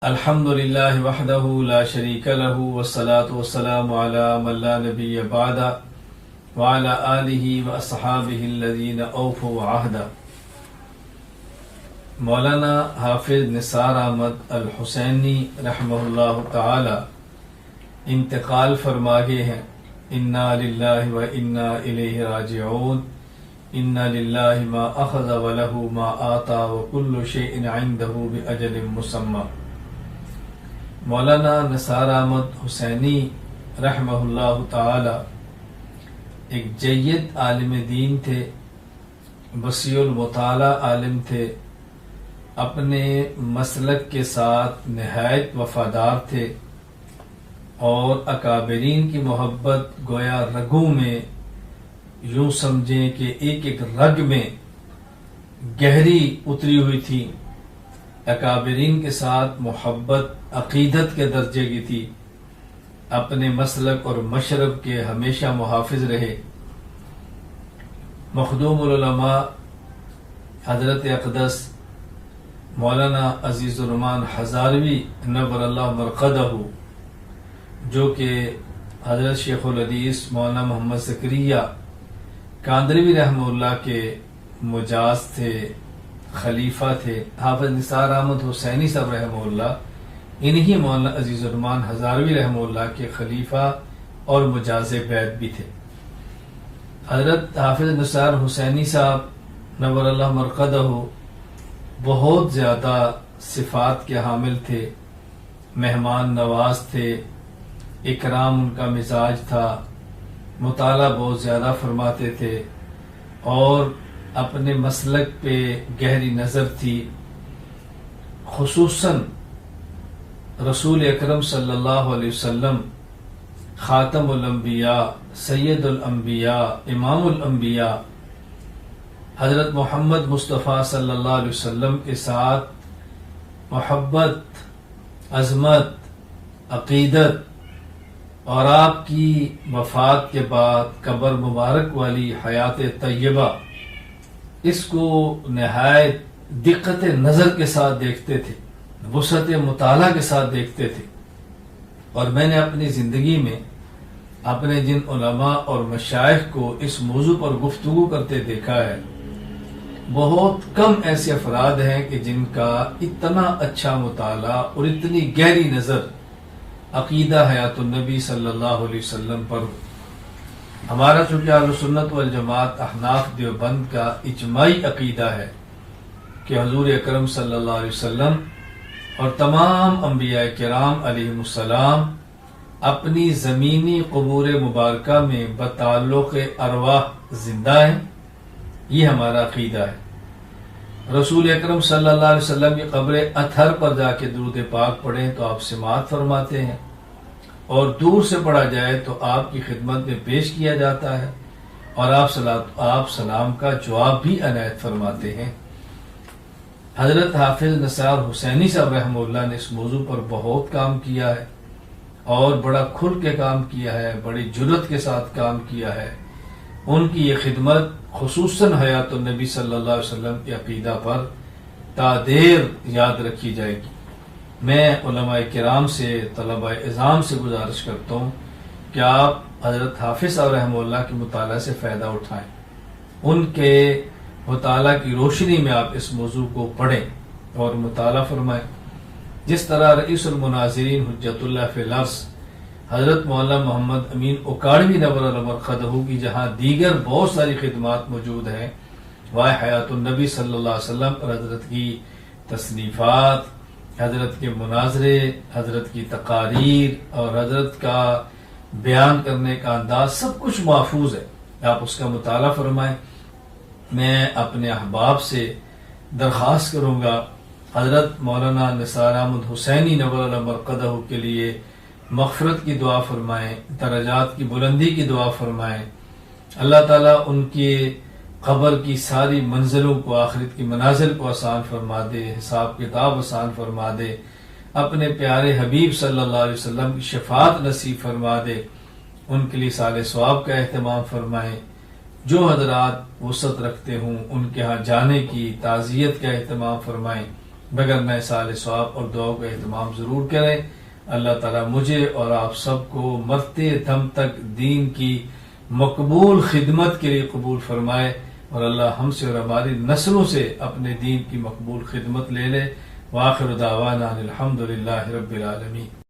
الحمد للہ وحدہ لا شریک لہ والصلاة والسلام علی من لا نبی بعد وعلی آلہ واصحابہ الذین اوفوا عہدہ۔ مولانا حافظ نثار احمد الحسینی رحمہ اللہ تعالی انتقال فرما گئے ہیں۔ انا للہ و انا الیہ راجعون۔ ان للہ ما اخذ ولہ ما آتا وکل شیء عندہ باجل مسمی۔ مولانا نثار احمد حسینی رحمہ اللہ تعالی ایک جید عالم دین تھے، وسیع المطالعہ عالم تھے، اپنے مسلک کے ساتھ نہایت وفادار تھے اور اکابرین کی محبت گویا رگوں میں، یوں سمجھیں کہ ایک ایک رگ میں گہری اتری ہوئی تھی۔ اکابرین کے ساتھ محبت عقیدت کے درجے کی تھی۔ اپنے مسلک اور مشرب کے ہمیشہ محافظ رہے۔ مخدوم العلماء حضرت اقدس مولانا عزیز الرحمن ہزاروی نور اللہ مرقدہ، جو کہ حضرت شیخ الحدیث مولانا محمد زکریا کاندروی رحمہ اللہ کے مجاز تھے، خلیفہ تھے۔ حافظ نثار احمد حسینی صاحب رحمہ اللہ انہی مولانا عزیز الرحمن ہزاروی رحمہ اللہ کے خلیفہ اور مجاز بیعت بھی تھے۔ حضرت حافظ نثار حسینی صاحب نور اللہ مرقدہ بہت زیادہ صفات کے حامل تھے، مہمان نواز تھے، اکرام ان کا مزاج تھا، مطالعہ بہت زیادہ فرماتے تھے اور اپنے مسلک پہ گہری نظر تھی۔ خصوصاً رسول اکرم صلی اللہ علیہ وسلم خاتم الانبیاء، سید الانبیاء، امام الانبیاء حضرت محمد مصطفیٰ صلی اللہ علیہ وسلم کے ساتھ محبت، عظمت، عقیدت اور آپ کی وفات کے بعد قبر مبارک والی حیات طیبہ، اس کو نہایت دقت نظر کے ساتھ دیکھتے تھے، وسعت مطالعہ کے ساتھ دیکھتے تھے۔ اور میں نے اپنی زندگی میں اپنے جن علماء اور مشائخ کو اس موضوع پر گفتگو کرتے دیکھا ہے، بہت کم ایسے افراد ہیں کہ جن کا اتنا اچھا مطالعہ اور اتنی گہری نظر عقیدہ حیات النبی صلی اللہ علیہ وسلم پر ہو۔ ہمارا چونکہ اہل سنت والجماعت احناف دیوبند کا اجماعی عقیدہ ہے کہ حضور اکرم صلی اللہ علیہ وسلم اور تمام انبیاء کرام علیہم السلام اپنی زمینی قبور مبارکہ میں بتعلق ارواح زندہ ہیں، یہ ہمارا عقیدہ ہے۔ رسول اکرم صلی اللہ علیہ وسلم کی قبر اطہر پر جا کے درود پاک پڑھیں تو آپ سماعت فرماتے ہیں، اور دور سے پڑھا جائے تو آپ کی خدمت میں پیش کیا جاتا ہے اور آپ سلام کا جواب بھی عنایت فرماتے ہیں۔ حضرت حافظ نثار حسینی صاحب رحمہ اللہ نے اس موضوع پر بہت کام کیا ہے اور بڑا کھل کے کام کیا ہے، بڑی جرأت کے ساتھ کام کیا ہے۔ ان کی یہ خدمت خصوصاً حیات النبی صلی اللہ علیہ وسلم کے عقیدہ پر تا دیر یاد رکھی جائے گی۔ میں علماء کرام سے، طلباء اعظام سے گزارش کرتا ہوں کہ آپ حضرت حافظ صاحب رحمہ اللہ کے مطالعہ سے فائدہ اٹھائیں، ان کے مطالعہ کی روشنی میں آپ اس موضوع کو پڑھیں اور مطالعہ فرمائیں۔ جس طرح رئیس المناظرین حجت اللہ فی الارض حضرت مولانا محمد امین اکاڑوی نور اللہ مرقدہ کی جہاں دیگر بہت ساری خدمات موجود ہیں، وہاں حیات النبی صلی اللہ علیہ وسلم پر حضرت کی تصنیفات، حضرت کے مناظرے، حضرت کی تقاریر اور حضرت کا بیان کرنے کا انداز سب کچھ محفوظ ہے، آپ اس کا مطالعہ فرمائیں۔ میں اپنے احباب سے درخواست کروں گا حضرت مولانا نثار احمد حسینی نور اللہ مرقدہ کے لیے مغفرت کی دعا فرمائیں، درجات کی بلندی کی دعا فرمائیں۔ اللہ تعالیٰ ان کے قبر کی ساری منزلوں کو، آخرت کی منازل کو آسان فرما دے، حساب کتاب آسان فرما دے، اپنے پیارے حبیب صلی اللہ علیہ وسلم کی شفاعت نصیب فرما دے، ان کے لیے سال ثواب کا اہتمام فرمائیں۔ جو حضرات وسعت رکھتے ہوں ان کے ہاں جانے کی، تعزیت کا اہتمام فرمائیں۔ بغیر میں سال ثواب اور دعاؤں کا اہتمام ضرور کریں۔ اللہ تعالیٰ مجھے اور آپ سب کو مرتے دم تک دین کی مقبول خدمت کے لیے قبول فرمائے، اور اللہ ہم سے اور ہماری نسلوں سے اپنے دین کی مقبول خدمت لے لے۔ وآخر دعوانا الحمد للہ رب العالمین۔